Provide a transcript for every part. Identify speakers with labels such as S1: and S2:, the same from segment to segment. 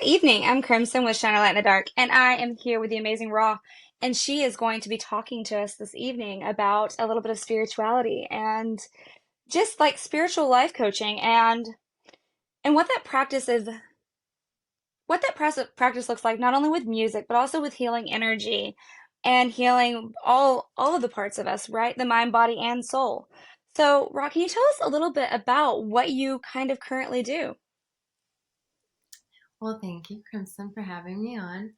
S1: Good evening. I'm Crimson with Shine a Light in the Dark, and I am here with the amazing Raw, and she is going to be talking to us this evening about a little bit of spirituality and just like spiritual life coaching and what that practice is, what that practice looks like, not only with music, but also with healing energy and healing all of the parts of us, right? The mind, body, and soul. So, Raw, can you tell us a little bit about what you kind of currently do?
S2: Well, thank you, Crimson, for having me on.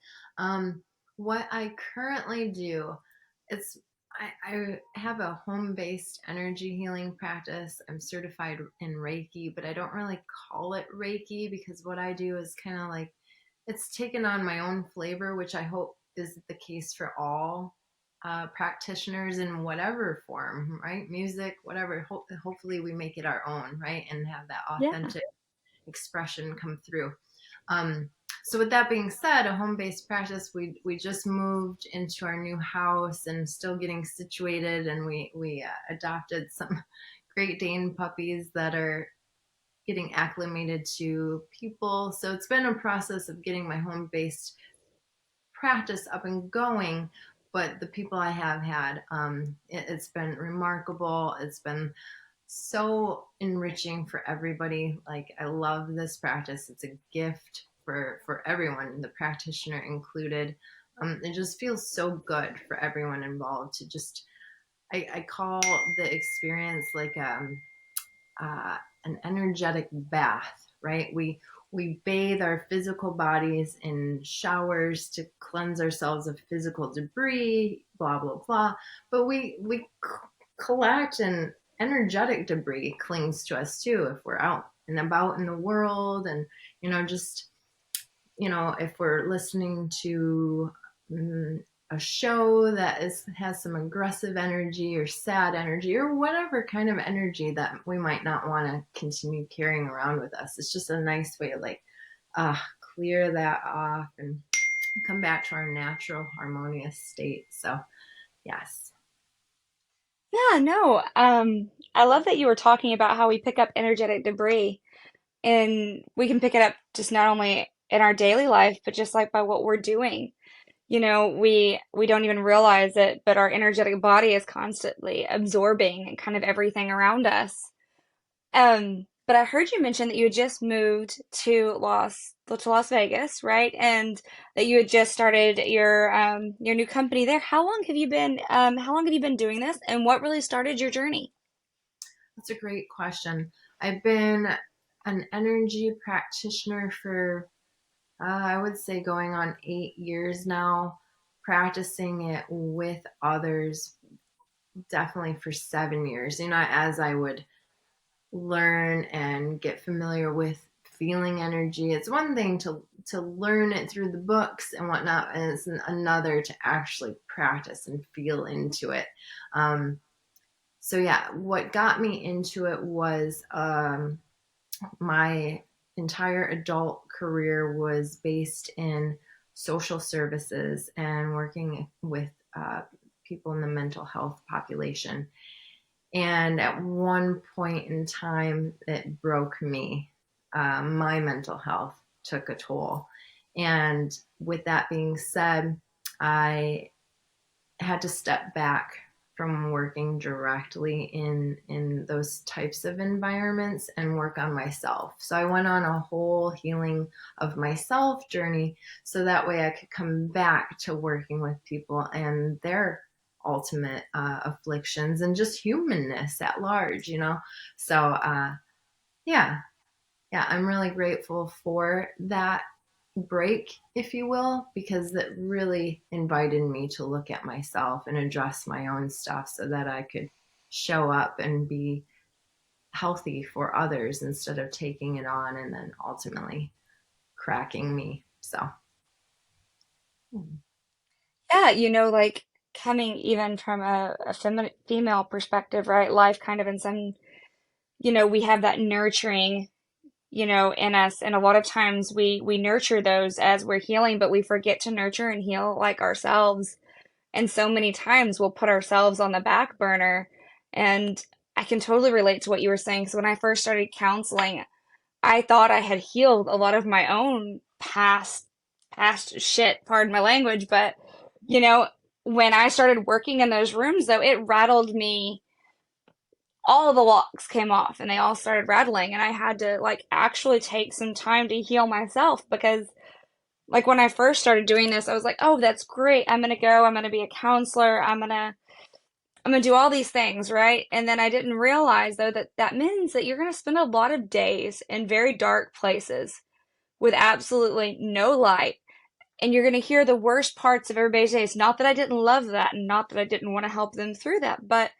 S2: What I currently do, it's I have a home-based energy healing practice. I'm certified in Reiki, but I don't really call it Reiki because what I do is kind of like it's taken on my own flavor, which I hope is the case for all practitioners in whatever form, right? Music, whatever. Hopefully, we make it our own, right, and have that
S1: Yeah.
S2: authentic expression come through. Um, so with that being said, a home-based practice, we just moved into our new house and still getting situated, and we adopted some Great Dane puppies that are getting acclimated to people. So it's been a process of getting my home-based practice up and going. But the people I have had, it's been remarkable. It's been so enriching for everybody. Like I love this practice. It's a gift for everyone, the practitioner included. It just feels so good for everyone involved to just I call the experience like an energetic bath, right? We bathe our physical bodies in showers to cleanse ourselves of physical debris, blah blah blah. But we collect and energetic debris clings to us too if we're out and about in the world, and just if we're listening to a show that has some aggressive energy or sad energy or whatever kind of energy that we might not want to continue carrying around with us. It's just a nice way to like clear that off and come back to our natural harmonious state. So yes.
S1: Yeah, no. I love that you were talking about how we pick up energetic debris and we can pick it up just not only in our daily life, but just like by what we're doing. We don't even realize it, but our energetic body is constantly absorbing kind of everything around us. But I heard you mention that you had just moved to Las Vegas, right? And that you had just started your new company there. How long have you been doing this, and what really started your journey?
S2: That's a great question. I've been an energy practitioner for I would say going on 8 years now, practicing it with others definitely for 7 years. As I would learn and get familiar with feeling energy, it's one thing to learn it through the books and whatnot, and it's another to actually practice and feel into it. Um, so yeah, what got me into it was my entire adult career was based in social services and working with people in the mental health population. And at one point in time, it broke me. My mental health took a toll. And with that being said, I had to step back from working directly in those types of environments and work on myself. So I went on a whole healing of myself journey so that way I could come back to working with people and their ultimate afflictions and just humanness at large. So yeah, yeah, I'm really grateful for that break, if you will, because it really invited me to look at myself and address my own stuff so that I could show up and be healthy for others instead of taking it on and then ultimately cracking me. So,
S1: Yeah, like coming even from a female perspective, right? Life kind of in some, we have that nurturing, in us, and a lot of times we nurture those as we're healing, but we forget to nurture and heal like ourselves. And so many times we'll put ourselves on the back burner. And I can totally relate to what you were saying. So when I first started counseling, I thought I had healed a lot of my own past shit, pardon my language, but you know, when I started working in those rooms though, it rattled me. All the locks came off and they all started rattling, and I had to like actually take some time to heal myself because like when I first started doing this, I was like, "Oh, that's great. I'm gonna go. I'm gonna be a counselor. I'm gonna do all these things, right?" And then I didn't realize though that that means that you're gonna spend a lot of days in very dark places with absolutely no light, and you're gonna hear the worst parts of everybody's days. Not that I didn't love that, and not that I didn't want to help them through that, but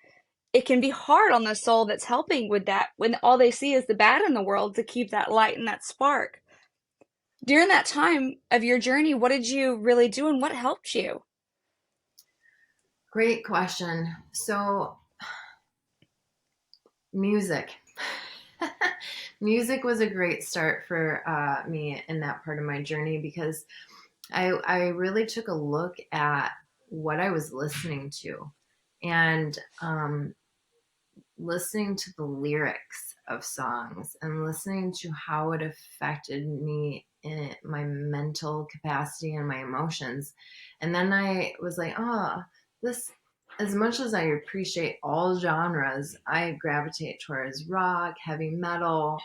S1: it can be hard on the soul that's helping with that when all they see is the bad in the world to keep that light and that spark. During that time of your journey, what did you really do and what helped you?
S2: Great question. So, music. Music was a great start for me in that part of my journey because I really took a look at what I was listening to and listening to the lyrics of songs and listening to how it affected me in my mental capacity and my emotions. And then I was like, oh, this, as much as I appreciate all genres, I gravitate towards rock, heavy metal,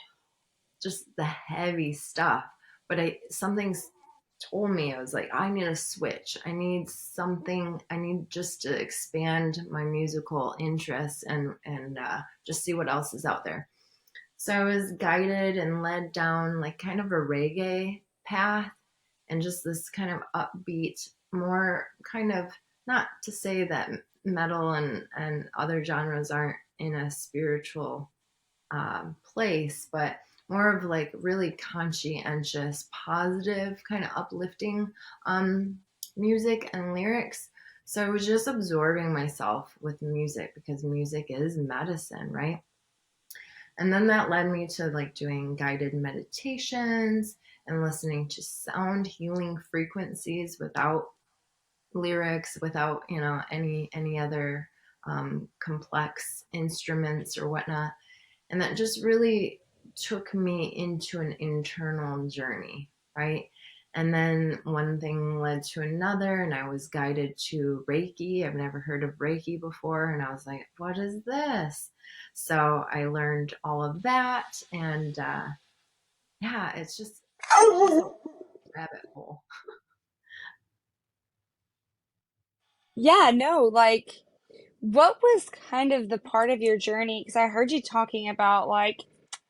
S2: just the heavy stuff. But something's told me, I was like, I need a switch. I need something. I need just to expand my musical interests and just see what else is out there. So I was guided and led down like kind of a reggae path and just this kind of upbeat, more kind of, not to say that metal and other genres aren't in a spiritual place, but more of like really conscientious, positive, kind of uplifting um, music and lyrics. So I was just absorbing myself with music because music is medicine, right? And then that led me to like doing guided meditations and listening to sound healing frequencies without lyrics, without any other complex instruments or whatnot. And that just really took me into an internal journey, right? And then one thing led to another, and I was guided to Reiki. I've never heard of Reiki before, and I was like, what is this? So I learned all of that, and yeah, it's just a rabbit hole.
S1: Yeah, no, like what was kind of the part of your journey? Because I heard you talking about like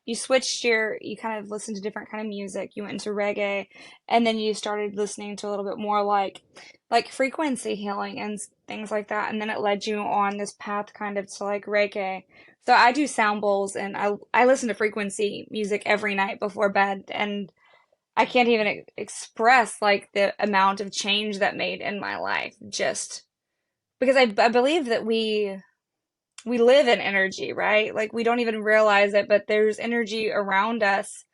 S1: you kind of listened to different kind of music. You went into reggae, and then you started listening to a little bit more like frequency healing and things like that. And then it led you on this path kind of to like reggae. So I do sound bowls, and I listen to frequency music every night before bed, and I can't even express like the amount of change that made in my life just because I believe that we live in energy, right? Like we don't even realize it, but there's energy around us,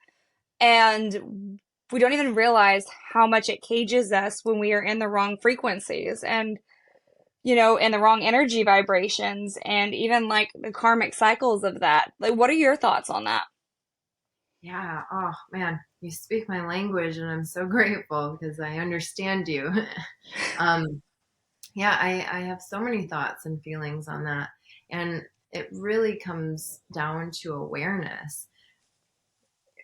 S1: and we don't even realize how much it cages us when we are in the wrong frequencies and in the wrong energy vibrations, and even like the karmic cycles of that. Like what are your thoughts on that?
S2: Yeah. Oh man, you speak my language, and I'm so grateful because I understand you. um, yeah, I have so many thoughts and feelings on that. And it really comes down to awareness.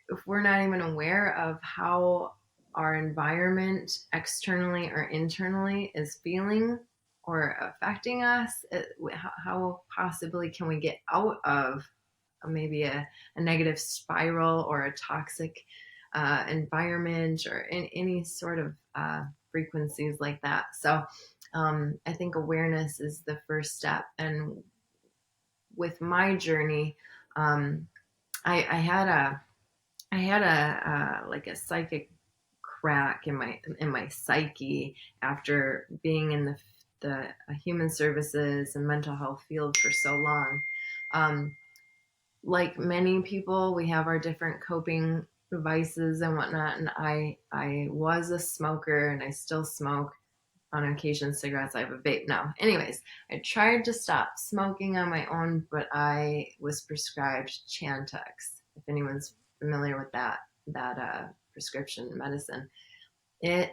S2: If we're not even aware of how our environment externally or internally is feeling or affecting us, how possibly can we get out of maybe a negative spiral or a toxic environment or in any sort of frequencies like that? So I think awareness is the first step. And with my journey, um, I had a like a psychic crack in my psyche after being in the human services and mental health field for so long. Um, like many people, we have our different coping devices and whatnot. And I was a smoker, and I still smoke on occasion cigarettes. I have a vape now. Anyways, I tried to stop smoking on my own, but I was prescribed Chantix. If anyone's familiar with that prescription medicine. It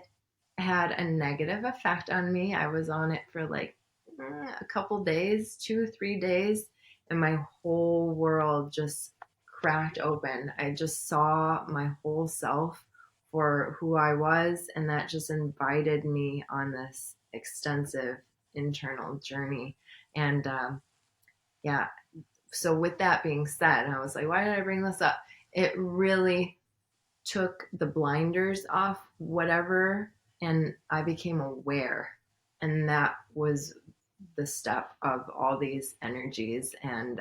S2: had a negative effect on me. I was on it for like a couple days, 2, 3 days, and my whole world just cracked open. I just saw my whole self for who I was, and that just invited me on this extensive internal journey. And yeah, so with that being said, I was like, why did I bring this up? It really took the blinders off whatever, and I became aware. And that was the step of all these energies, and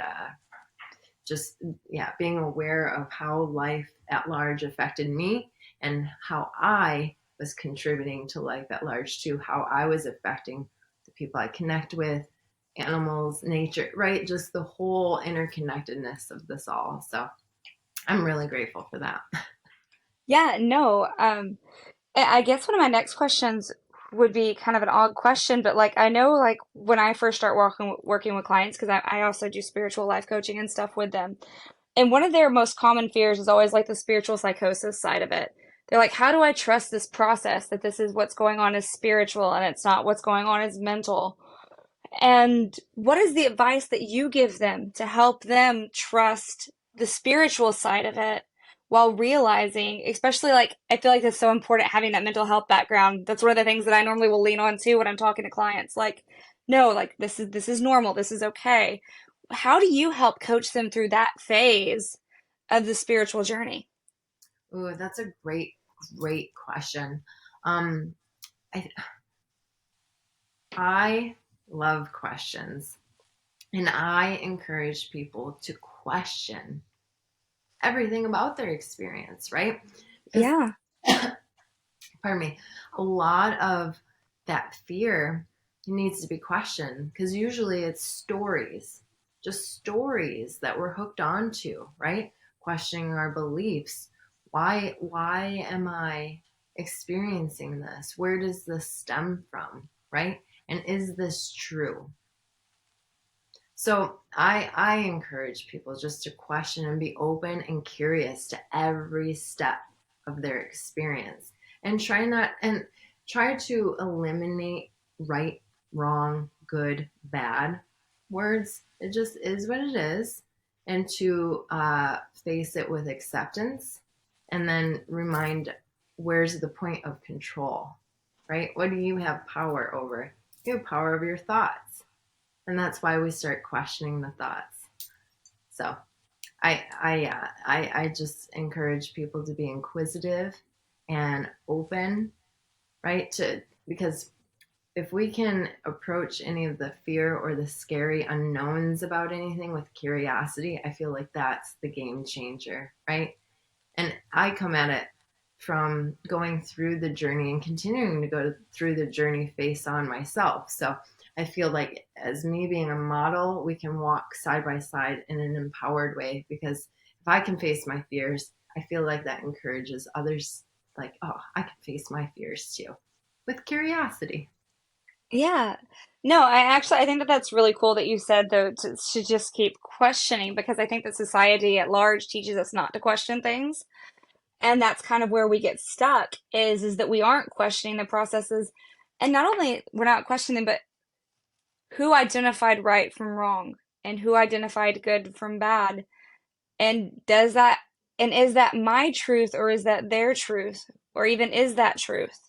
S2: just, yeah, being aware of how life at large affected me and how I was contributing to life at large too, how I was affecting the people I connect with, animals, nature, right? Just the whole interconnectedness of this all. So I'm really grateful for that.
S1: Yeah, no. I guess one of my next questions would be kind of an odd question, but like I know like when I first start working with clients, because I also do spiritual life coaching and stuff with them. And one of their most common fears is always like the spiritual psychosis side of it. They're like, how do I trust this process that this is what's going on is spiritual and it's not what's going on is mental? And what is the advice that you give them to help them trust the spiritual side of it while realizing, especially like, I feel like it's so important having that mental health background. That's one of the things that I normally will lean on too when I'm talking to clients. Like, no, like this is normal. This is okay. How do you help coach them through that phase of the spiritual journey?
S2: Ooh, that's a great question. Um, I, I love questions, and I encourage people to question everything about their experience, right? Because,
S1: Yeah.
S2: pardon me, a lot of that fear needs to be questioned because usually it's stories, just stories that we're hooked onto, right? Questioning our beliefs. Why am I experiencing this? Where does this stem from, right? And is this true? So I encourage people just to question and be open and curious to every step of their experience, and try to eliminate right, wrong, good, bad words. It just is what it is, and to face it with acceptance, and then remind, where's the point of control, right? What do you have power over? You have power over your thoughts, and that's why we start questioning the thoughts. So I just encourage people to be inquisitive and open, right? To Because if we can approach any of the fear or the scary unknowns about anything with curiosity, I feel like that's the game changer, right? And I come at it from going through the journey and continuing to go through the journey face on myself. So I feel like, as me being a model, we can walk side by side in an empowered way, because if I can face my fears, I feel like that encourages others, like, oh, I can face my fears too, with curiosity.
S1: Yeah. No, I think that that's really cool that you said though to just keep questioning because I think that society at large teaches us not to question things. And that's kind of where we get stuck is that we aren't questioning the processes. And not only we're not questioning them, but who identified right from wrong and who identified good from bad. And does that and is that my truth or is that their truth? Or even is that truth?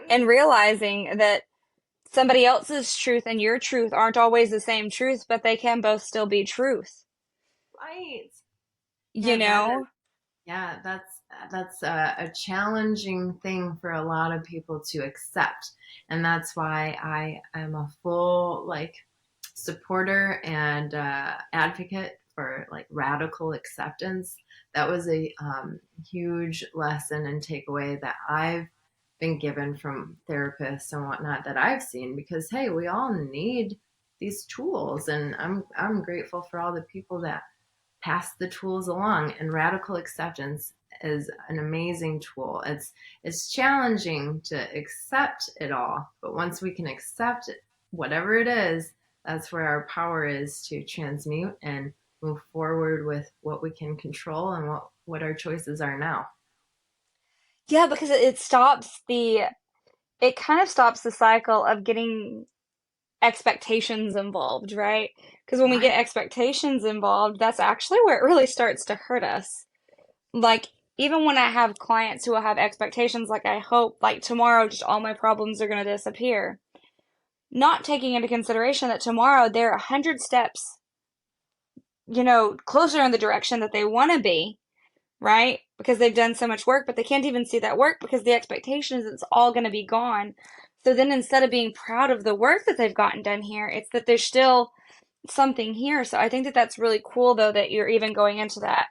S1: And
S2: Right.
S1: realizing that somebody else's truth and your truth aren't always the same truth, but they can both still be truth.
S2: Right.
S1: You
S2: Yeah, that is.
S1: know?
S2: Yeah, that's a challenging thing for a lot of people to accept, and that's why I am a full, like, supporter and advocate for, like, radical acceptance. That was a huge lesson and takeaway that I've been given from therapists and whatnot that I've seen, because hey, we all need these tools, and I'm grateful for all the people that pass the tools along. And radical acceptance is an amazing tool. It's challenging to accept it all, but once we can accept it, whatever it is, that's where our power is to transmute and move forward with what we can control and what our choices are now.
S1: Yeah, because it kind of stops the cycle of getting expectations involved, right? Because when we
S2: Right.
S1: get expectations involved, that's actually where it really starts to hurt us. Like, even when I have clients who will have expectations, like, I hope, like, tomorrow, just all my problems are going to disappear. Not taking into consideration that tomorrow they're 100 steps, closer in the direction that they want to be, right? Because they've done so much work, but they can't even see that work because the expectation is it's all going to be gone. So then instead of being proud of the work that they've gotten done here, it's that there's still something here. So I think that that's really cool, though, that you're even going into that,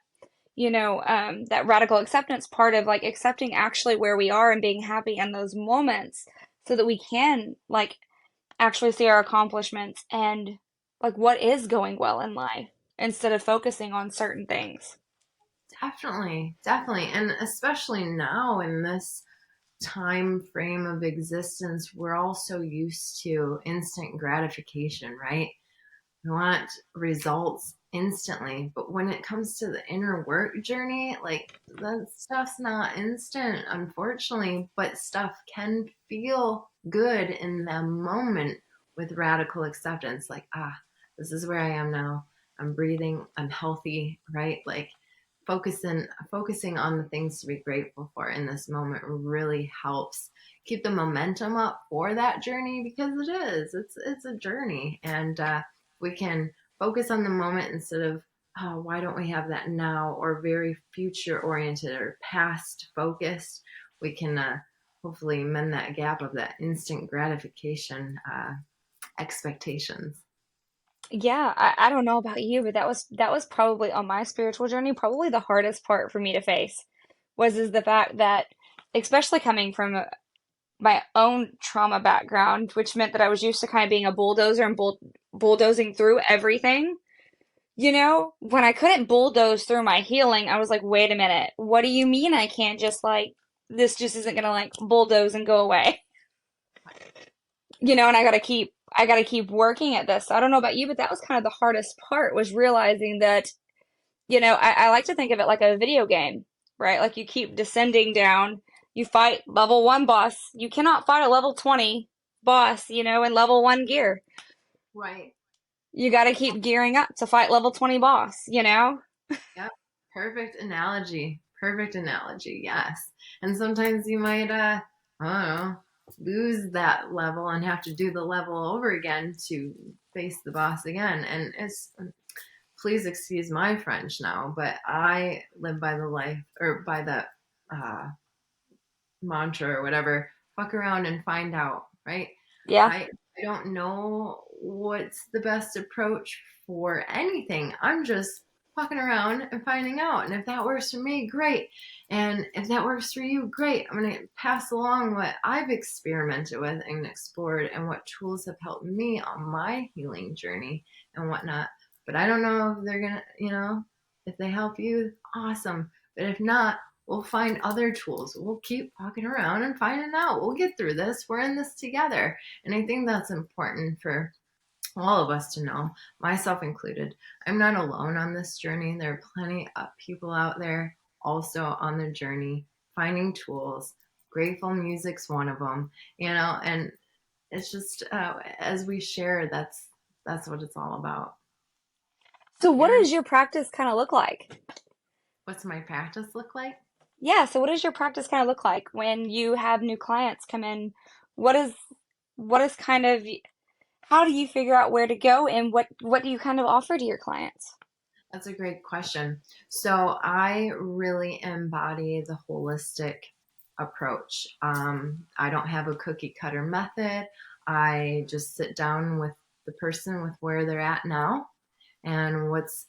S1: that radical acceptance part of like accepting actually where we are and being happy in those moments so that we can like actually see our accomplishments and like what is going well in life instead of focusing on certain things.
S2: Definitely, definitely. And especially now in this time frame of existence, we're all so used to instant gratification, right? We want results instantly. But when it comes to the inner work journey, like that stuff's not instant, unfortunately, but stuff can feel good in the moment with radical acceptance. Like, this is where I am now. I'm breathing, I'm healthy, right? Like focusing on the things to be grateful for in this moment really helps keep the momentum up for that journey because it's a journey. And we can focus on the moment instead of, oh, why don't we have that now, or very future oriented or past focused. We can hopefully mend that gap of that instant gratification expectations.
S1: Yeah, I don't know about you, but that was probably on my spiritual journey, probably the hardest part for me to face was is the fact that especially coming from my own trauma background, which meant that I was used to kind of being a bulldozer and bulldozing through everything. When I couldn't bulldoze through my healing, I was like, wait a minute, what do you mean I can't just like, this just isn't gonna like bulldoze and go away? And I gotta keep working at this. So I don't know about you, but that was kind of the hardest part was realizing that, I like to think of it like a video game, right? Like you keep descending down, you fight level one boss. You cannot fight a level 20 boss, in level one gear.
S2: Right.
S1: You gotta keep gearing up to fight level 20 boss?
S2: Yep. Perfect analogy. Perfect analogy. Yes. And sometimes you might, I don't know, lose that level and have to do the level over again to face the boss again. And please excuse my French now, but I live by the life or by the uh, mantra or whatever, fuck around and find out, right?
S1: Yeah.
S2: I don't know what's the best approach for anything. I'm just fucking around and finding out. And if that works for me, great. And if that works for you, great. I'm going to pass along what I've experimented with and explored and what tools have helped me on my healing journey and whatnot. But I don't know if they're going to, if they help you, awesome. But if not, we'll find other tools. We'll keep walking around and finding out. We'll get through this. We're in this together. And I think that's important for all of us to know, myself included. I'm not alone on this journey. There are plenty of people out there also on their journey, finding tools. Grateful music's one of them, and it's just as we share, that's what it's all about.
S1: So what
S2: Yeah.
S1: does your practice kind of look like?
S2: What's my practice look like?
S1: Yeah, so what does your practice kind of look like when you have new clients come in? What is kind of how do you figure out where to go and what do you kind of offer to your clients?
S2: That's a great question. So I really embody the holistic approach. I don't have a cookie cutter method. I just sit down with the person with where they're at now and what's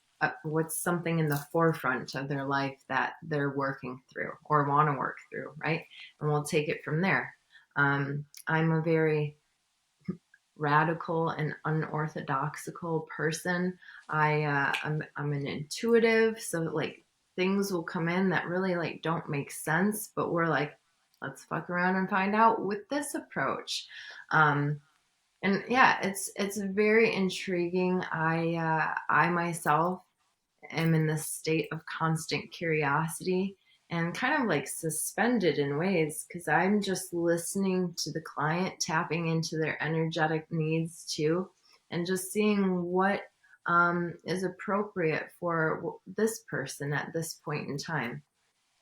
S2: something in the forefront of their life that they're working through or want to work through, right? And we'll take it from there. I'm a very radical and unorthodoxical person. I'm an intuitive, so like things will come in that really like don't make sense, but we're like, let's fuck around and find out with this approach. Um, and yeah, it's very intriguing. I myself am in this state of constant curiosity, and kind of like suspended in ways because I'm just listening to the client, tapping into their energetic needs too, and just seeing what is appropriate for this person at this point in time,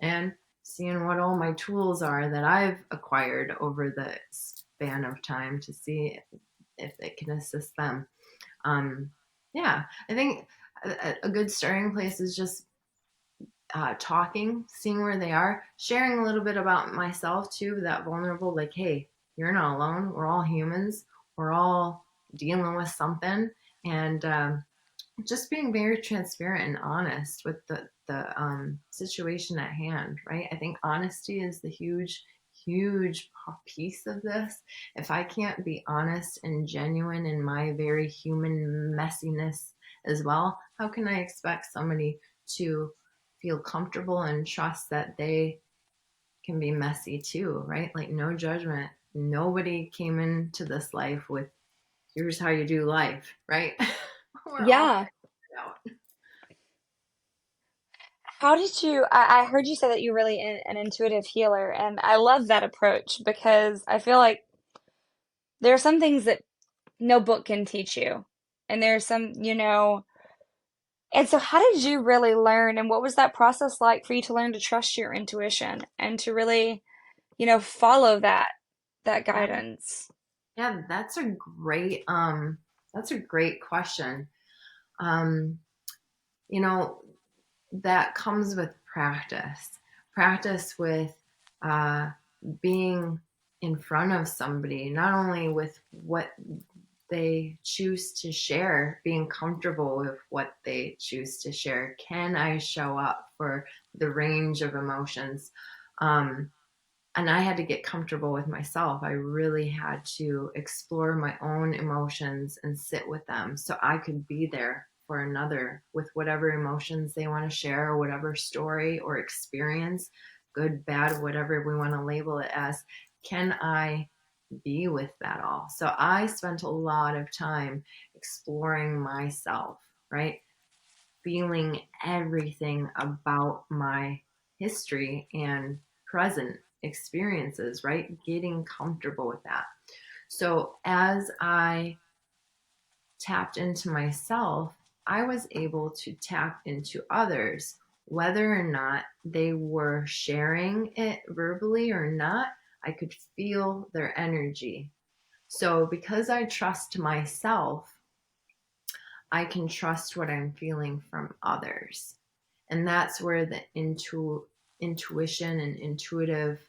S2: and seeing what all my tools are that I've acquired over the span of time to see if it can assist them. Um, yeah, I think a good starting place is just talking, seeing where they are, sharing a little bit about myself too, that vulnerable, like, hey, you're not alone. We're all humans. We're all dealing with something. And just being very transparent and honest with the situation at hand, right? I think honesty is the huge piece of this. If I can't be honest and genuine in my very human messiness as well, how can I expect somebody to feel comfortable and trust that they can be messy too, right? Like, no judgment. Nobody came into this life with here's how you do life, right? We're all
S1: Yeah.
S2: figuring it out.
S1: How did I heard you say that you're really an intuitive healer, and I love that approach because I feel like there are some things that no book can teach you. And there's some, and so how did you really learn, and what was that process like for you to learn to trust your intuition and to really, follow that
S2: Yeah,
S1: guidance?
S2: yeah, that's a great question. Um, you know, that comes with practice. Practice with uh being in front of somebody, not only with what they choose to share, being comfortable with what they choose to share. Can I show up for the range of emotions? Um, and I had to get comfortable with myself. I really had to explore my own emotions and sit with them so I could be there for another with whatever emotions they want to share, or whatever story or experience, good, bad, whatever we want to label it as. Can I be with that all? So I spent a lot of time exploring myself, right? Feeling everything about my history and present experiences, right? Getting comfortable with that. So as I tapped into myself, I was able to tap into others, whether or not they were sharing it verbally or not. I could feel their energy. So because I trust myself, I can trust what I'm feeling from others. And that's where the intuition and intuitive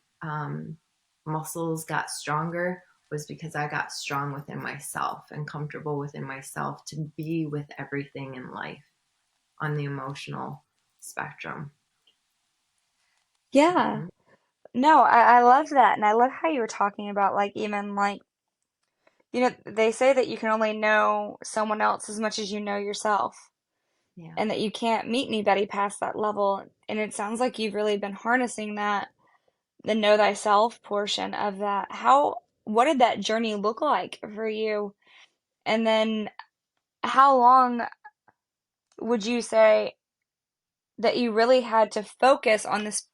S2: muscles got stronger, was because I got strong within myself and comfortable within myself to be with everything in life on the emotional spectrum.
S1: Yeah.
S2: Mhm.
S1: No, I love that. And I love how you were talking about, like, even like, they say that you can only know someone else as much as you know yourself,
S2: Yeah.
S1: and that you can't meet anybody past that level. And it sounds like you've really been harnessing that, the know thyself portion of that. What did that journey look like for you? And then how long would you say that you really had to focus on this,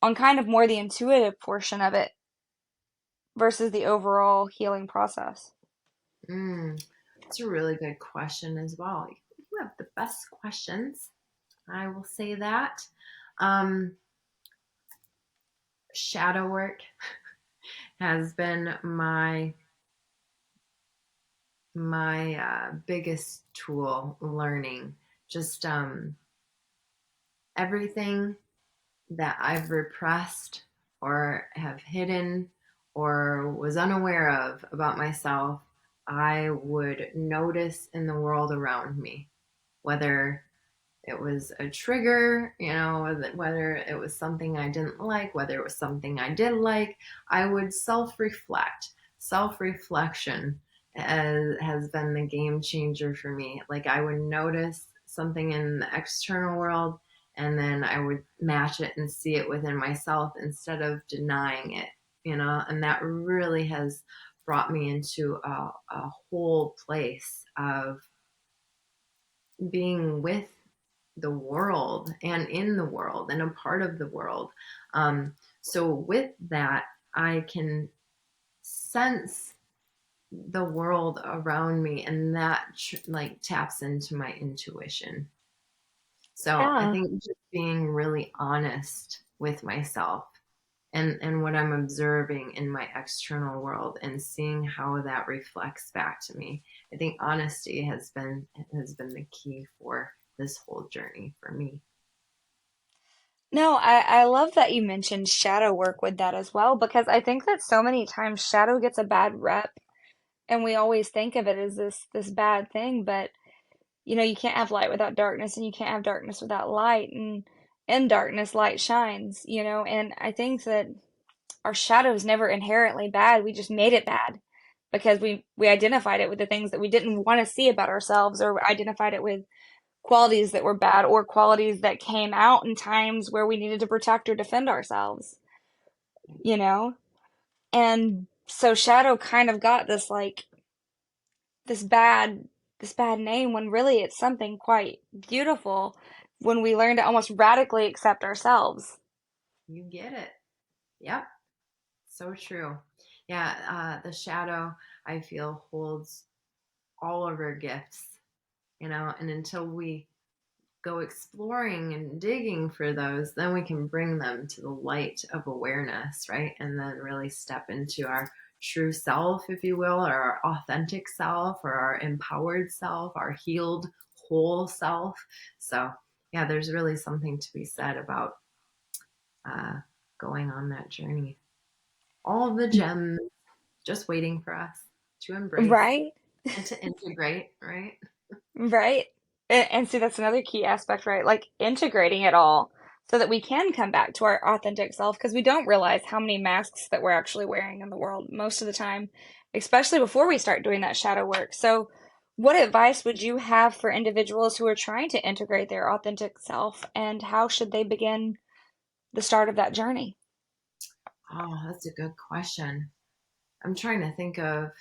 S1: on kind of more the intuitive portion of it versus the overall healing process?
S2: That's a really good question as well. You have the best questions. I will say that. Um, Shadow work has been my biggest tool learning. Just everything that I've repressed or have hidden or was unaware of about myself, I would notice in the world around me, whether it was a trigger, whether it was something I didn't like, whether it was something I did like. I would self reflect. Self reflection has been the game changer for me. Like, I would notice something in the external world, and then I would match it and see it within myself instead of denying it, and that really has brought me into a whole place of being with the world and in the world and a part of the world. So with that, I can sense the world around me, and that like taps into my intuition. So I
S1: Yeah.
S2: think just being really honest with myself and what I'm observing in my external world and seeing how that reflects back to me. I think honesty has been the key for this whole journey for me.
S1: No, I love that you mentioned shadow work with that as well, because I think that so many times shadow gets a bad rep and we always think of it as this bad thing, but you can't have light without darkness and you can't have darkness without light, and in darkness light shines, and I think that our shadow is never inherently bad. We just made it bad because we identified it with the things that we didn't want to see about ourselves, or identified it with qualities that were bad, or qualities that came out in times where we needed to protect or defend ourselves, you know? And so shadow kind of got this like this bad this bad name when really it's something quite beautiful when we learn to almost radically accept ourselves.
S2: You get it. Yep. So true. Yeah. The shadow, I feel, holds all of our gifts, and until we go exploring and digging for those, then we can bring them to the light of awareness, right? And then really step into our true self, if you will, or our authentic self, or our empowered self, our healed, whole self. So, yeah, there's really something to be said about uh, going on that journey. All of the gems just waiting for us to embrace
S1: Right?
S2: and to integrate, right?
S1: Right. And see, that's another key aspect, right? Like integrating it all so that we can come back to our authentic self, because we don't realize how many masks that we're actually wearing in the world most of the time, especially before we start doing that shadow work. So, what advice would you have for individuals who are trying to integrate their authentic self, and how should they begin the start of that journey?
S2: Oh, that's a good question. I'm trying to think of,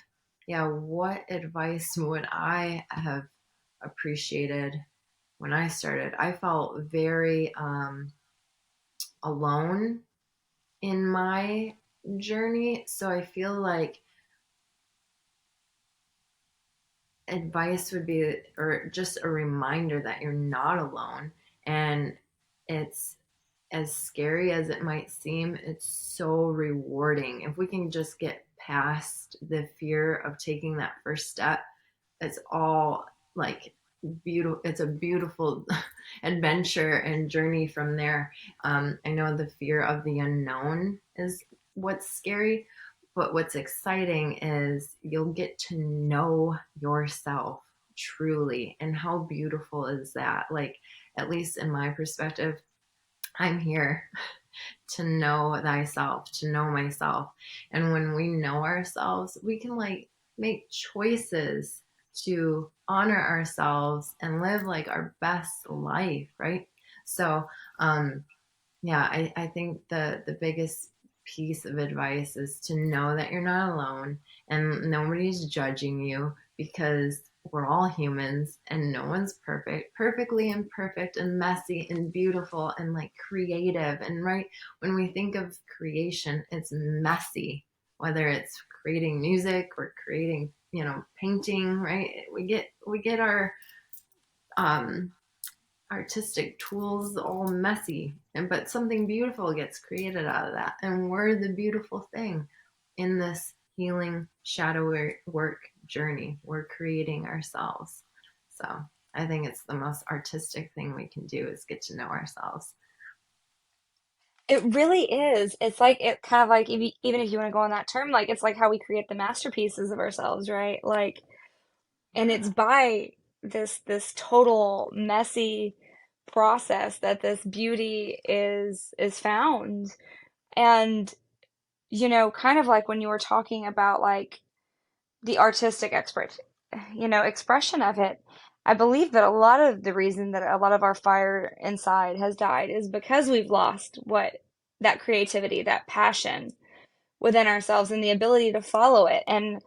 S2: yeah, what advice would I have appreciated when I started? I felt very alone in my journey. So I feel like advice would be, or just a reminder that you're not alone. And it's as scary as it might seem, it's so rewarding. If we can just get past the fear of taking that first step, it's all like beautiful. It's a beautiful adventure and journey from there. I know the fear of the unknown is what's scary, but what's exciting is you'll get to know yourself truly. And how beautiful is that? Like, at least in my perspective, I'm here to know thyself, to know myself. And when we know ourselves, we can like make choices to honor ourselves and live like our best life, right? So, um, yeah, I think the biggest piece of advice is to know that you're not alone and nobody's judging you, because we're all humans and no one's perfect, perfectly imperfect and messy and beautiful and like creative. And right when we think of creation, it's messy, whether it's creating music or creating, painting, right? We get our um artistic tools all messy, and but something beautiful gets created out of that, and we're the beautiful thing in this healing shadow work journey. We're creating ourselves. So I think it's the most artistic thing we can do is get to know ourselves.
S1: It really is. It's like it kind of like if you, even if you want to go on that term, like it's like how we create the masterpieces of ourselves, right? Like, and it's
S2: Yeah.
S1: by this total messy process that this beauty is found. And kind of like when you were talking about like the artistic expert, expression of it, I believe that a lot of the reason that a lot of our fire inside has died is because we've lost what that creativity, that passion within ourselves and the ability to follow it. And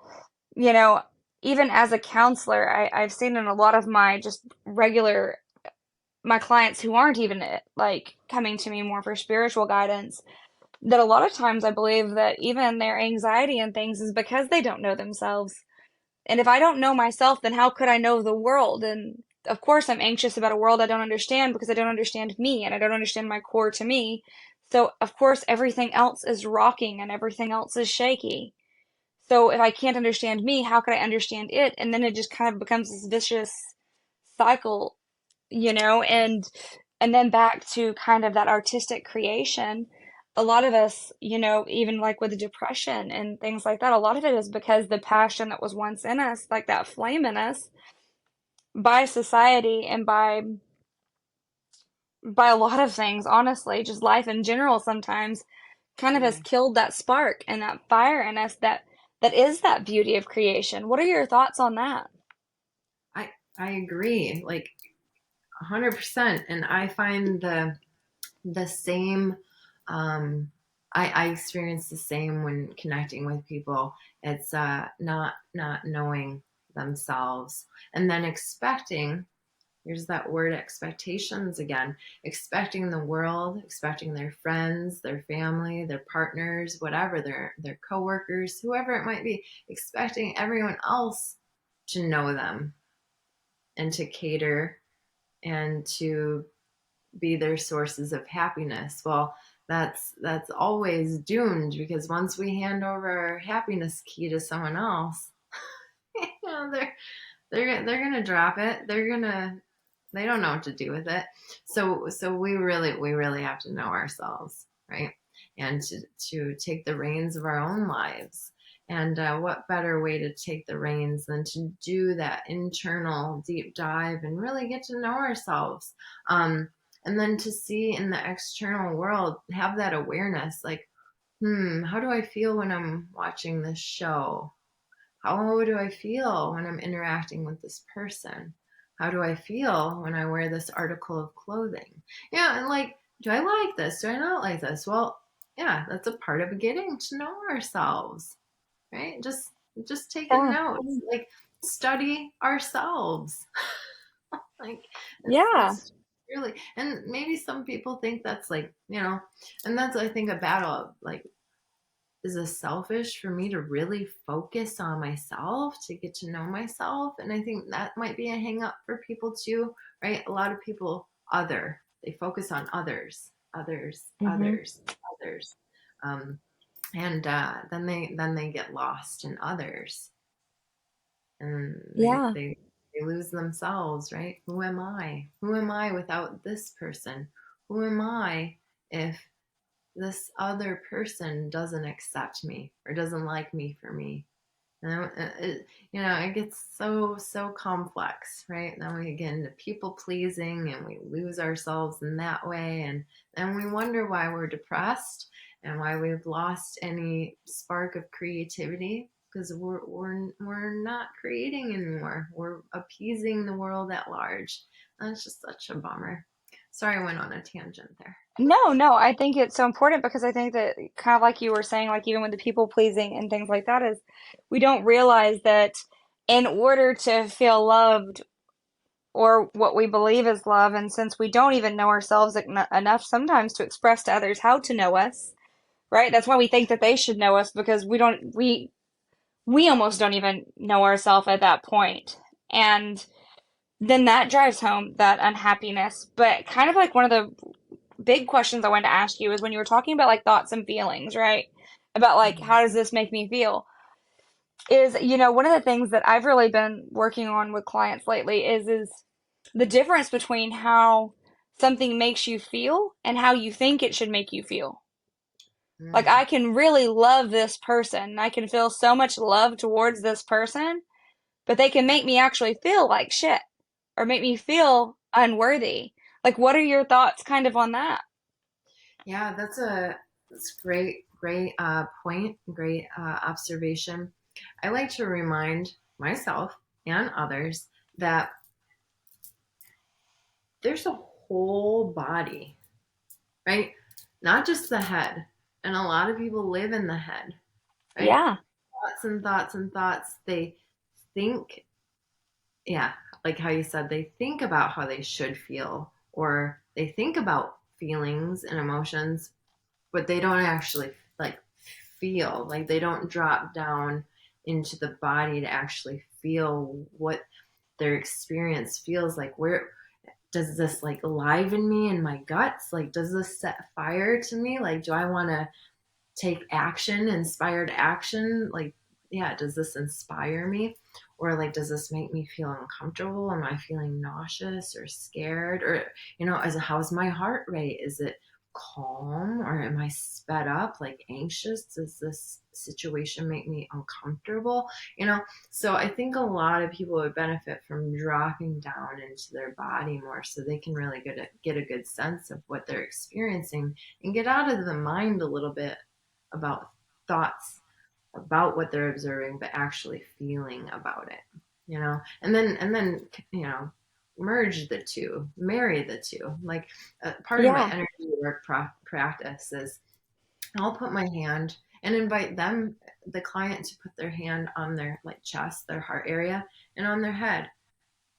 S1: you know, even as a counselor, I've seen in a lot of my just regular my clients who aren't even like coming to me more for spiritual guidance, that a lot of times I believe that even their anxiety and things is because they don't know themselves. And if I don't know myself, then how could I know the world? And of course, I'm anxious about a world I don't understand because I don't understand me and I don't understand my core to me. So, of course, everything else is rocking and everything else is shaky. So, if I can't understand me, how could I understand it? And then it just kind of becomes this vicious cycle, and then back to kind of that artistic creation. A lot of us, even like with depression and things like that, a lot of it is because the passion that was once in us, like that flame in us, by society and by a lot of things, honestly, just life in general sometimes kind of has
S2: Mm.
S1: killed that spark and that fire in us that is that beauty of creation. What are your thoughts on that?
S2: I agree, like 100%. And I find the same. Um, I experience the same when connecting with people. It's not knowing themselves, and then expecting. Here's that word expectations again. Expecting the world, expecting their friends, their family, their partners, whatever, their coworkers, whoever it might be, expecting everyone else to know them and to cater and to be their sources of happiness. Well, that's always doomed, because once we hand over our happiness key to someone else, you know, they're gonna drop it. They don't know what to do with it. So we really have to know ourselves, right? And to take the reins of our own lives. And what better way to take the reins than to do that internal deep dive and really get to know ourselves, and then to see in the external world, have that awareness, like, how do I feel when I'm watching this show? How do I feel when I'm interacting with this person? How do I feel when I wear this article of clothing? Yeah, and like, do I like this? Do I not like this? Well, yeah, that's a part of getting to know ourselves, right? Just taking
S1: Yeah.
S2: notes, like study ourselves. Like
S1: Yeah.
S2: it's really, and maybe some people think that's like, and that's, I think, a battle. Like, is it selfish for me to really focus on myself to get to know myself? And I think that might be a hang up for people too, right? A lot of people, they focus on others, others,
S1: Hmm.
S2: others, others. Um, and then they get lost in others, and
S1: Yeah.
S2: they lose themselves, right? Who am I? Who am I without this person? Who am I if this other person doesn't accept me or doesn't like me for me? And it gets so complex, right? Then we get into people pleasing and we lose ourselves in that way, and then we wonder why we're depressed and why we've lost any spark of creativity, because we're not creating anymore. We're appeasing the world at large. That's just such a bummer. Sorry, I went on a tangent there.
S1: No, no, I think it's so important because I think that kind of like you were saying, like even with the people pleasing and things like that, is we don't realize that in order to feel loved or what we believe is love, and since we don't even know ourselves enough sometimes to express to others how to know us, right? That's why we think that they should know us because we almost don't even know ourselves at that point. And then that drives home that unhappiness. But kind of like one of the big questions I wanted to ask you is when you were talking about like thoughts and feelings, right? About like
S2: Mhm.
S1: how does this make me feel? Is, one of the things that I've really been working on with clients lately is the difference between how something makes you feel and how you think it should make you feel. Like
S2: Mm.
S1: I can really love this person. I can feel so much love towards this person, but they can make me actually feel like shit or make me feel unworthy. Like what are your thoughts kind of on that?
S2: Yeah, that's great point, great observation. I like to remind myself and others that there's a whole body, right? Not just the head. And a lot of people live in the head, right?
S1: Yeah.
S2: Thoughts and thoughts and thoughts. They think, yeah, like how you said, they think about how they should feel or they think about feelings and emotions, but they don't actually like feel, like they don't drop down into the body to actually feel what their experience feels like. Where does this like liven me in my guts? Like, does this set fire to me? Like, do I want to take action, inspired action? Like, yeah, does this inspire me? Or like, does this make me feel uncomfortable? Am I feeling nauseous or scared? Or, how's my heart rate? Is it calm or am I sped up, like anxious? Does this situation make me uncomfortable? You know, so I think a lot of people would benefit from dropping down into their body more so they can really get a good sense of what they're experiencing and get out of the mind a little bit about thoughts about what they're observing, but actually feeling about it, and then merge the two, marry the two. Like part of my
S1: Yeah.
S2: energy work practice is I'll put my hand and invite them, the client, to put their hand on their like chest, their heart area, and on their head,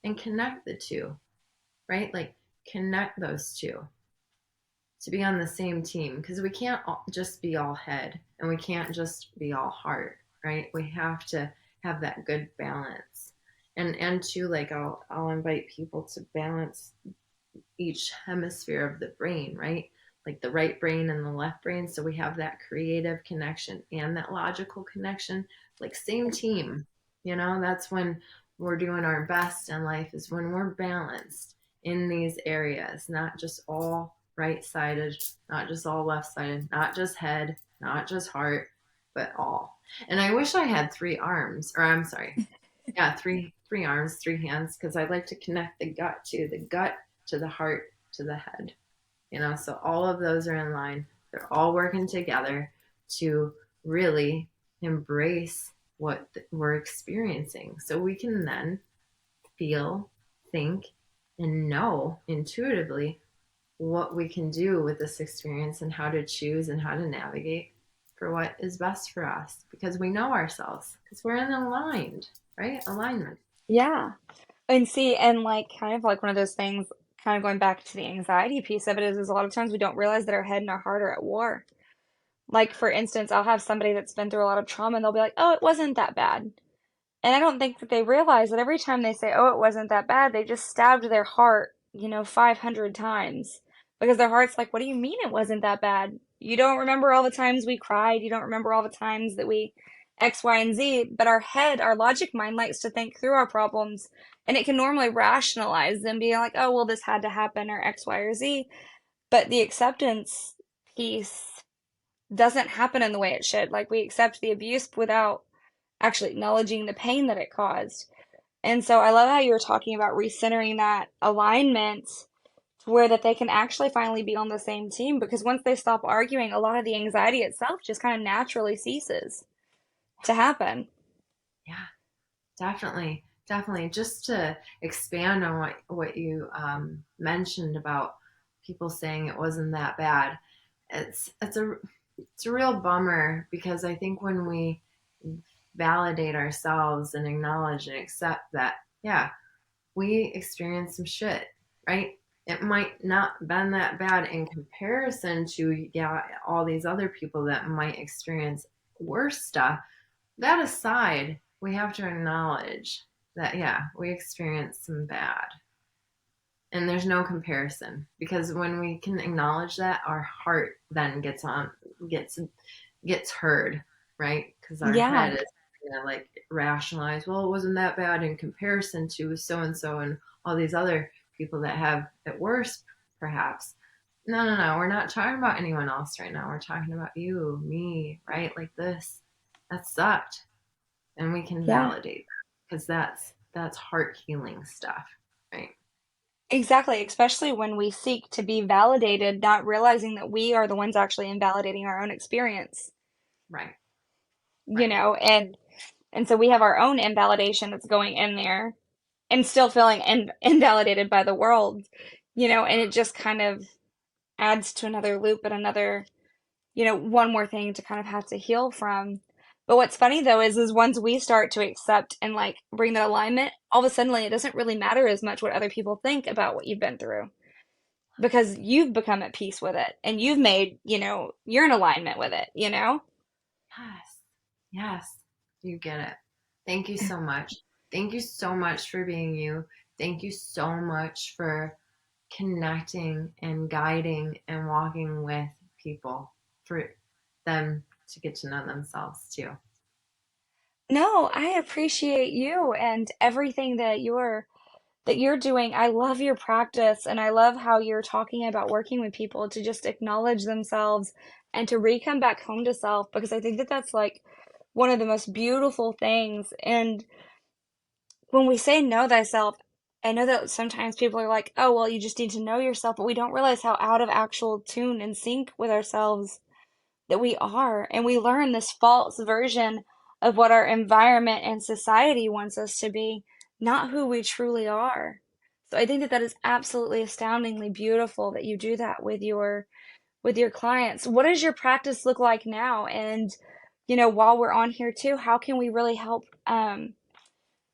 S2: and connect the two, right? Like connect those two to be on the same team, because we can't just be all head and we can't just be all heart, right? We have to have that good balance. And to like I'll invite people to balance each hemisphere of the brain, right? Like the right brain and the left brain. So we have that creative connection and that logical connection, like same team. That's when we're doing our best in life, is when we're balanced in these areas, not just all right sided, not just all left sided, not just head, not just heart, but all. And I wish I had three arms, or I'm sorry, yeah, three arms, three hands, because I like to connect the gut to the heart to the head. So all of those are in line. They're all working together to really embrace what we're experiencing. So we can then feel, think, and know intuitively what we can do with this experience and how to choose and how to navigate for what is best for us, because we know ourselves, because we're in aligned, right? Alignment.
S1: Yeah. And see, and like kind of like one of those things, kind of going back to the anxiety piece of it is a lot of times we don't realize that our head and our heart are at war. Like for instance, I'll have somebody that's been through a lot of trauma and they'll be like, "Oh, it wasn't that bad." And I don't think that they realize that every time they say, "Oh, it wasn't that bad," they just stabbed their heart, 500 times. Because their heart's like, "What do you mean it wasn't that bad? You don't remember all the times we cried. You don't remember all the times that we X, Y, and Z." But our head, our logic mind likes to think through our problems, and it can normally rationalize them, being like, "Oh, well, this had to happen," or X, Y, or Z. But the acceptance piece doesn't happen in the way it should. Like we accept the abuse without actually acknowledging the pain that it caused. And so I love how you were talking about recentering that alignment to where that they can actually finally be on the same team, because once they stop arguing, a lot of the anxiety itself just kind of naturally ceases to happen.
S2: Yeah, definitely, definitely. Just to expand on what you mentioned about people saying it wasn't that bad, it's a real bummer, because I think when we validate ourselves and acknowledge and accept that, yeah, we experienced some shit, right? It might not been that bad in comparison to, yeah, all these other people that might experience worse stuff. That aside, we have to acknowledge that, yeah, we experienced some bad. And there's no comparison, because when we can acknowledge that, our heart then gets gets heard, right? Because our
S1: Yeah,
S2: head is like rationalize, well, it wasn't that bad in comparison to so and so and all these other people that have it worse, perhaps. No, no, no. We're not talking about anyone else right now. We're talking about you, me, right? Like this. That sucked, and we can
S1: yeah,
S2: validate that, because that's heart healing stuff, right?
S1: exactly. Especially when we seek to be validated, not realizing that we are the ones actually invalidating our own experience,
S2: Right,
S1: you
S2: right.
S1: know, and and so we have our own invalidation that's going in there and still feeling invalidated by the world, and it just kind of adds to another loop and another, one more thing to kind of have to heal from. But what's funny though is once we start to accept and like bring that alignment, all of a sudden it doesn't really matter as much what other people think about what you've been through. because you've become at peace with it and you've made, you're in alignment with it, you know?
S2: Yes. Yes. You get it. Thank you so much. Thank you so much for being you. Thank you so much for connecting and guiding and walking with people for them to get to know themselves too.
S1: No, I appreciate you and everything that you're doing. I love your practice and I love how you're talking about working with people to just acknowledge themselves and to re-come back home to self because I think that that's like one of the most beautiful things. And when we say know thyself, I know that sometimes people are like, oh, well, you just need to know yourself, but we don't realize how out of actual tune and sync with ourselves that we are. And we learn this false version of what our environment and society wants us to be, not who we truly are. So I think that that is absolutely astoundingly beautiful that you do that with your clients. What does your practice look like now? And while we're on here too, how can we really help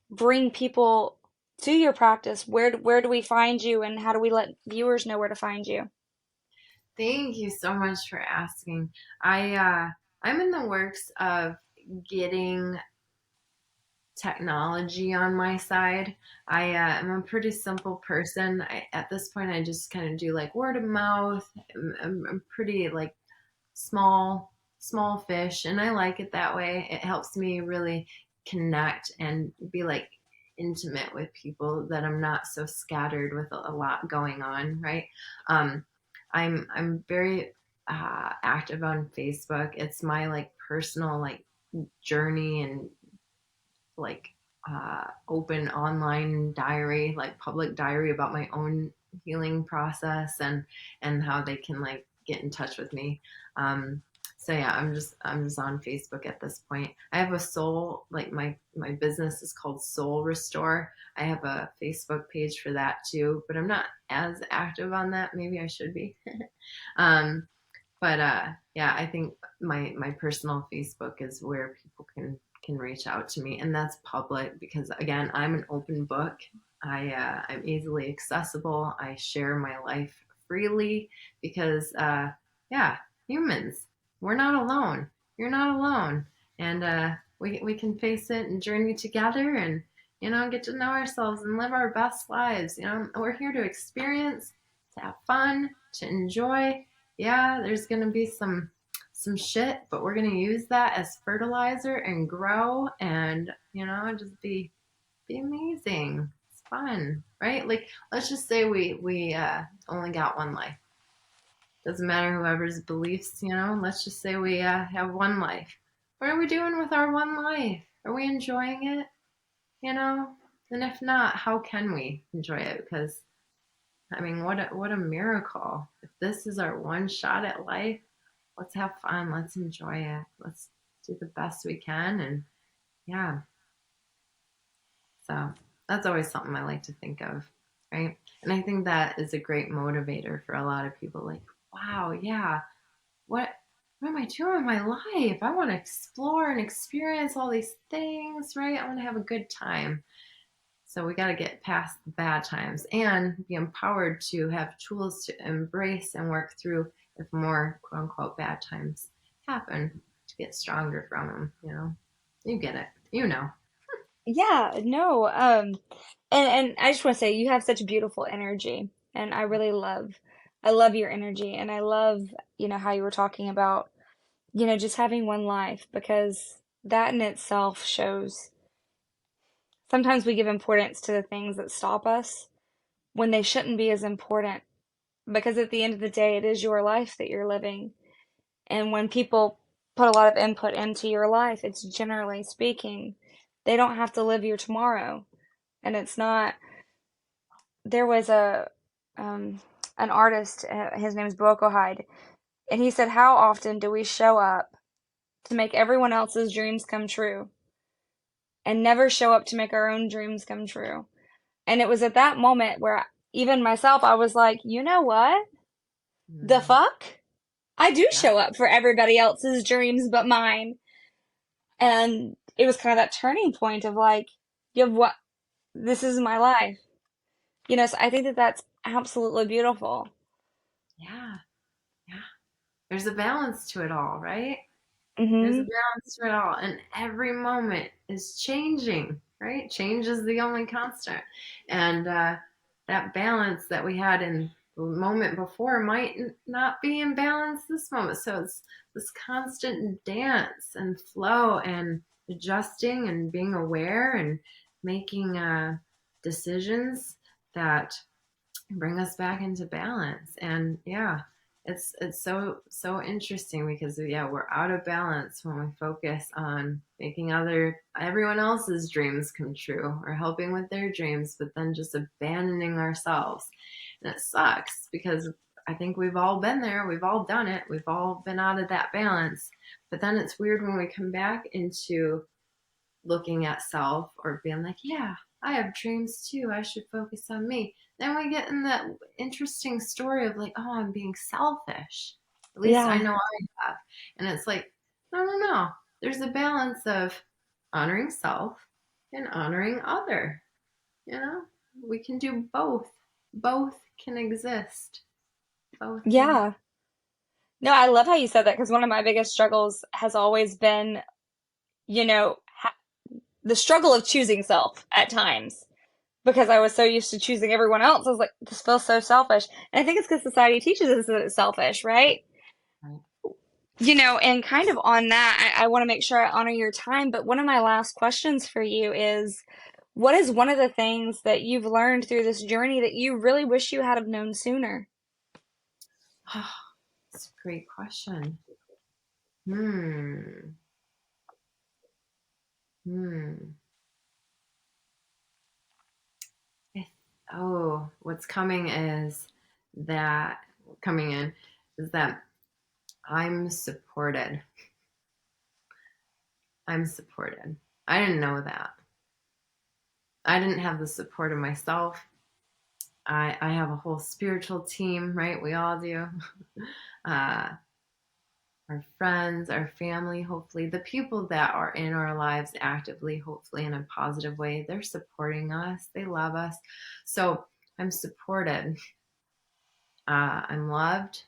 S1: bring people to your practice? Where do we find you, and how do we let viewers know where to find you?
S2: Thank you so much for asking. I'm in the works of getting technology on my side. I'm a pretty simple person. At this point, I just kind of do like word of mouth. I'm pretty like small fish, and I like it that way. It helps me really connect and be like intimate with people that I'm not so scattered with a lot going on, right? Um, I'm very active on Facebook. It's my like personal like journey and like open online diary, like public diary about my own healing process and how they can like get in touch with me. Um, so yeah, I'm just on Facebook at this point. I have a soul like my business is called Soul Restore. I have a Facebook page for that too, but I'm not as active on that. Maybe I should be. um, but yeah, I think my personal Facebook is where people can reach out to me, and that's public because again, I'm an open book. I'm easily accessible. I share my life freely because yeah, humans, we're not alone. You're not alone, and we can face it and journey together, and get to know ourselves and live our best lives. We're here to experience, to have fun, to enjoy. Yeah, there's gonna be some shit, but we're gonna use that as fertilizer and grow and just be amazing. It's fun, right? Like let's just say we only got one life. Doesn't matter whoever's beliefs, let's just say we have one life. What are we doing with our one life? Are we enjoying it? You know? And if not, how can we enjoy it? Because I mean, what a miracle. If this is our one shot at life, let's have fun. Let's enjoy it. Let's do the best we can. And yeah, so that's always something I like to think of, right? And I think that is a great motivator for a lot of people. Like, wow, yeah, what what am I doing in my life? I want to explore and experience all these things, right? I want to have a good time. So we got to get past the bad times and be empowered to have tools to embrace and work through if more quote unquote bad times happen to get stronger from them. You get it. You know.
S1: Yeah, no, and I just want to say you have such beautiful energy, and I love your energy, and I love, how you were talking about, just having one life, because that in itself shows sometimes we give importance to the things that stop us when they shouldn't be as important, because at the end of the day, it is your life that you're living. And when people put a lot of input into your life, it's generally speaking, they don't have to live your tomorrow. And it's not, there was um, an artist, his name is Boko Hyde, and he said, how often do we show up to make everyone else's dreams come true and never show up to make our own dreams come true? And it was at that moment where even myself, I was like, you know what? The
S2: Mm,
S1: fuck? I do
S2: yeah.
S1: show up for everybody else's dreams but mine. And it was kind of that turning point of like, you have what? This is my life. So I think that that's absolutely beautiful.
S2: Yeah. Yeah. There's a balance to it all, right? There's a
S1: Hmm.
S2: balance to it all. And every moment is changing, right? Change is the only constant. And that balance that we had in the moment before might not be in balance this moment. So it's this constant dance and flow and adjusting and being aware and making decisions that bring us back into balance. And yeah, it's so interesting because yeah, we're out of balance when we focus on making everyone else's dreams come true or helping with their dreams, but then just abandoning ourselves. And it sucks because I think we've all been there, we've all done it, we've all been out of that balance. But then it's weird when we come back into looking at self or being like, yeah, I have dreams too. I should focus on me. Then we get in that interesting story of like, oh, I'm being selfish. At least I
S1: Yeah.
S2: know I have. And it's like, no, no, no. There's a balance of honoring self and honoring other. You know, we can do both. Both can exist. Both can.
S1: Yeah. No, I love how you said that because one of my biggest struggles has always been, you know, the struggle of choosing self at times because I was so used to choosing everyone else. I was like, this feels so selfish. And I think it's because society teaches us that it's selfish, right?
S2: Right.
S1: And kind of on that, I want to make sure I honor your time. But one of my last questions for you is, what is one of the things that you've learned through this journey that you really wish you had have known sooner?
S2: Oh, that's a great question. Hmm. Hmm. Oh, what's that coming in is that I'm supported. I'm supported. I didn't know that. I didn't have the support of myself. I have a whole spiritual team, right? We all do. Uh, our friends, our family, hopefully, the people that are in our lives actively, hopefully in a positive way, they're supporting us. They love us. So I'm supported. I'm loved.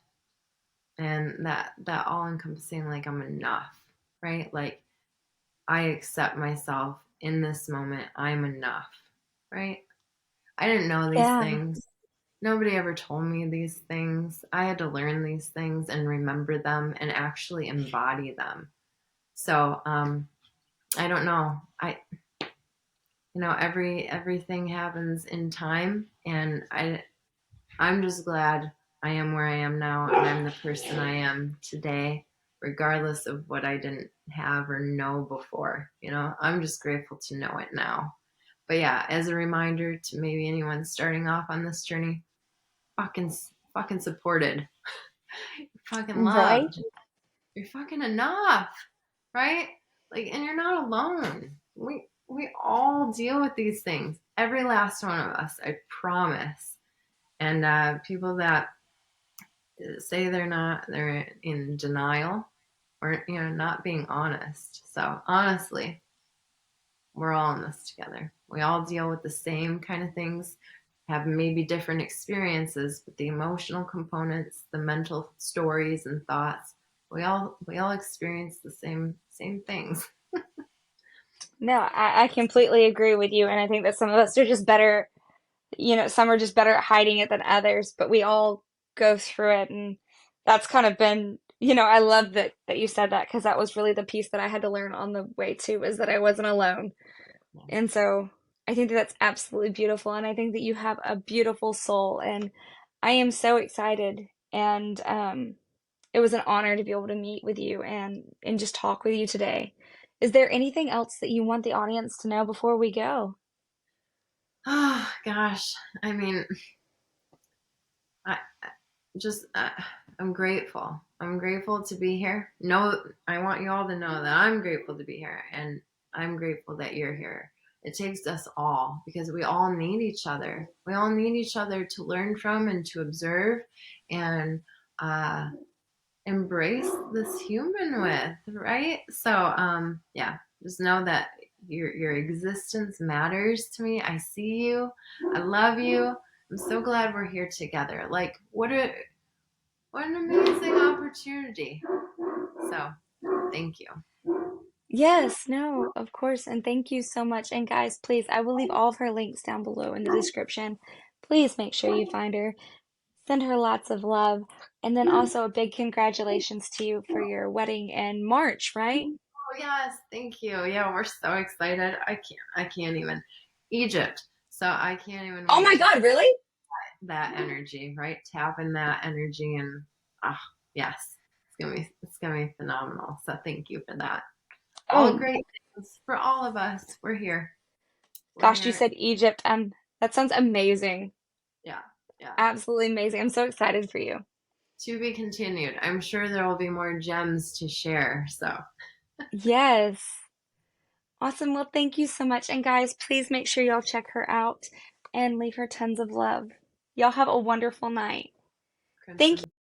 S2: And that all encompassing, like I'm enough, right? Like I accept myself in this moment. I'm enough, right? I didn't know these
S1: Yeah.
S2: things. Nobody ever told me these things. I had to learn these things and remember them and actually embody them. So I don't know. Everything happens in time, and I'm just glad I am where I am now and I'm the person I am today, regardless of what I didn't have or know before. I'm just grateful to know it now. But yeah, as a reminder to maybe anyone starting off on this journey, fucking fucking supported. You're fucking
S1: Right?
S2: loved. You're fucking enough, right? Like, and you're not alone. We all deal with these things. Every last one of us, I promise. And people that say they're not, they're in denial or not being honest. So honestly, we're all in this together. We all deal with the same kind of things, have maybe different experiences, but the emotional components, the mental stories and thoughts, we all experience the same things.
S1: No, I completely agree with you. And I think that some of us are just better, some are just better at hiding it than others, but we all go through it. And that's kind of been, I love that you said that because that was really the piece that I had to learn on the way too, is that I wasn't alone.
S2: Yeah.
S1: And so I think that that's absolutely beautiful. And I think that you have a beautiful soul. And I am so excited. And it was an honor to be able to meet with you and just talk with you today. Is there anything else that you want the audience to know before we go?
S2: Oh gosh, I mean, I just I'm grateful. I'm grateful to be here. No, I want you all to know that I'm grateful to be here, and I'm grateful that you're here. It takes us all because we all need each other. We all need each other to learn from and to observe and uh, embrace this human with, right? So, yeah, just know that your existence matters to me. I see you. I love you. I'm so glad we're here together. Like, what an amazing opportunity. So thank you.
S1: Yes, no, of course. And thank you so much. And guys, please, I will leave all of her links down below in the description. Please make sure you find her. Send her lots of love. And then also a big congratulations to you for your wedding in March, right?
S2: Oh yes, thank you. Yeah, we're so excited. I can't even. Egypt. So I can't even
S1: Oh
S2: wait
S1: my
S2: to
S1: God, really?
S2: that energy, right? Tap in that energy and ah, yes. It's gonna be phenomenal. So thank you for that. All
S1: Oh,
S2: great things for all of us. We're here. We're
S1: gosh, you
S2: here.
S1: said Egypt. That sounds amazing.
S2: Yeah. Yeah.
S1: Absolutely amazing. I'm so excited for you.
S2: To be continued. I'm sure there will be more gems to share. So
S1: Yes. Awesome. Well, thank you so much. And guys, please make sure y'all check her out and leave her tons of love. Y'all have a wonderful night. Thank
S2: Crimson